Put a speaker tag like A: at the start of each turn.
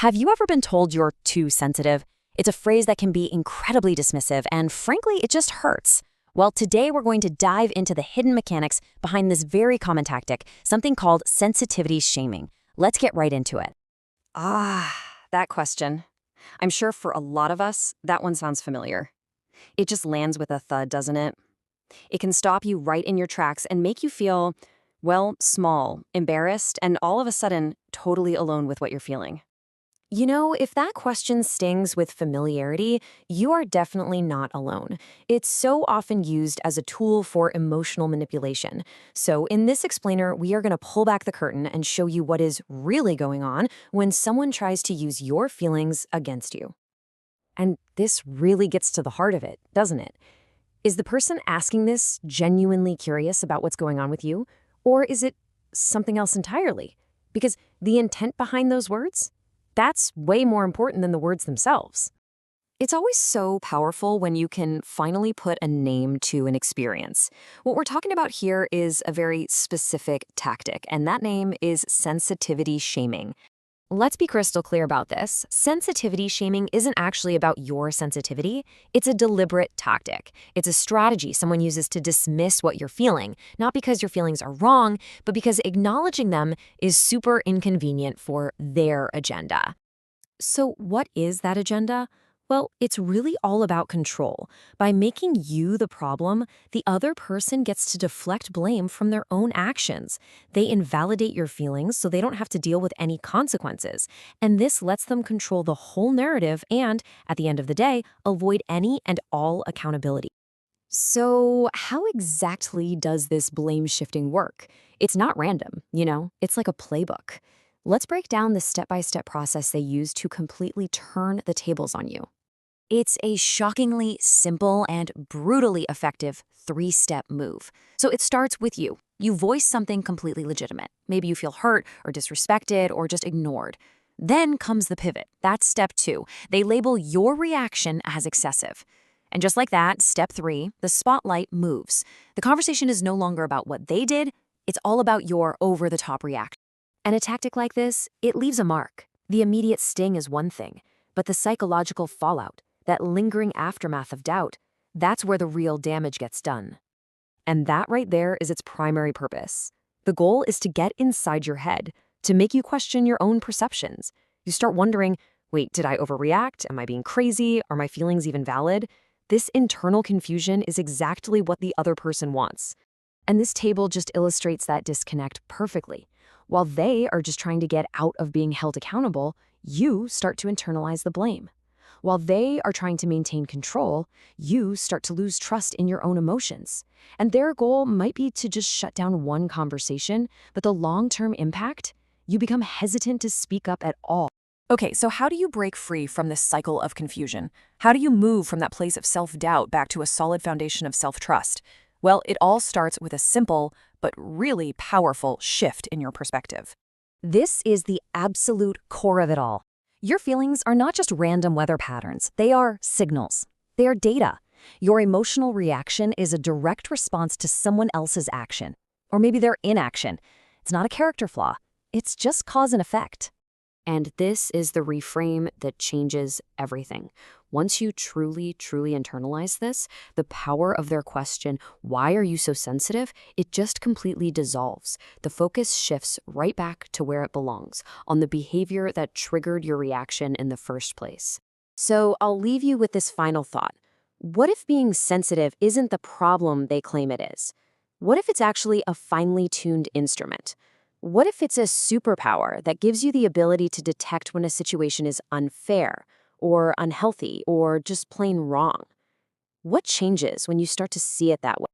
A: Have you ever been told you're too sensitive? It's a phrase that can be incredibly dismissive, and frankly, it just hurts. Well, today we're going to dive into the hidden mechanics behind this very common tactic, something called sensitivity shaming. Let's get right into it. That question. I'm sure for a lot of us, that one sounds familiar. It just lands with a thud, doesn't it? It can stop you right in your tracks and make you feel, well, small, embarrassed, and all of a sudden, totally alone with what you're feeling. You know, if that question stings with familiarity, you are definitely not alone. It's so often used as a tool for emotional manipulation. So in this explainer, we are going to pull back the curtain and show you what is really going on when someone tries to use your feelings against you. And this really gets to the heart of it, doesn't it? Is the person asking this genuinely curious about what's going on with you? Or is it something else entirely? Because the intent behind those words? That's way more important than the words themselves. It's always so powerful when you can finally put a name to an experience. What we're talking about here is a very specific tactic, and that name is sensitivity shaming. Let's be crystal clear about this. Sensitivity shaming isn't actually about your sensitivity. It's a deliberate tactic. It's a strategy someone uses to dismiss what you're feeling, not because your feelings are wrong, but because acknowledging them is super inconvenient for their agenda. So what is that agenda? Well, it's really all about control. By making you the problem, the other person gets to deflect blame from their own actions. They invalidate your feelings so they don't have to deal with any consequences. And this lets them control the whole narrative and, at the end of the day, avoid any and all accountability. So, how exactly does this blame shifting work? It's not random, it's like a playbook. Let's break down the step-by-step process they use to completely turn the tables on you. It's a shockingly simple and brutally effective three-step move. So it starts with you. You voice something completely legitimate. Maybe you feel hurt or disrespected or just ignored. Then comes the pivot. That's step 2. They label your reaction as excessive. And just like that, step 3, the spotlight moves. The conversation is no longer about what they did. It's all about your over-the-top reaction. And a tactic like this, it leaves a mark. The immediate sting is one thing, but the psychological fallout, that lingering aftermath of doubt, that's where the real damage gets done. And that right there is its primary purpose. The goal is to get inside your head, to make you question your own perceptions. You start wondering, wait, did I overreact? Am I being crazy? Are my feelings even valid? This internal confusion is exactly what the other person wants. And this table just illustrates that disconnect perfectly. While they are just trying to get out of being held accountable, you start to internalize the blame. While they are trying to maintain control, you start to lose trust in your own emotions. And their goal might be to just shut down one conversation, but the long-term impact, you become hesitant to speak up at all. Okay, so how do you break free from this cycle of confusion? How do you move from that place of self-doubt back to a solid foundation of self-trust? Well, it all starts with a simple, but really powerful shift in your perspective. This is the absolute core of it all. Your feelings are not just random weather patterns. They are signals. They are data. Your emotional reaction is a direct response to someone else's action, or maybe their inaction. It's not a character flaw. It's just cause and effect. And this is the reframe that changes everything. Once you truly internalize this, the power of their question, why are you so sensitive? It just completely dissolves. The focus shifts right back to where it belongs, on the behavior that triggered your reaction in the first place. So I'll leave you with this final thought. What if being sensitive isn't the problem they claim it is? What if it's actually a finely tuned instrument? What if it's a superpower that gives you the ability to detect when a situation is unfair, or unhealthy, or just plain wrong? What changes when you start to see it that way?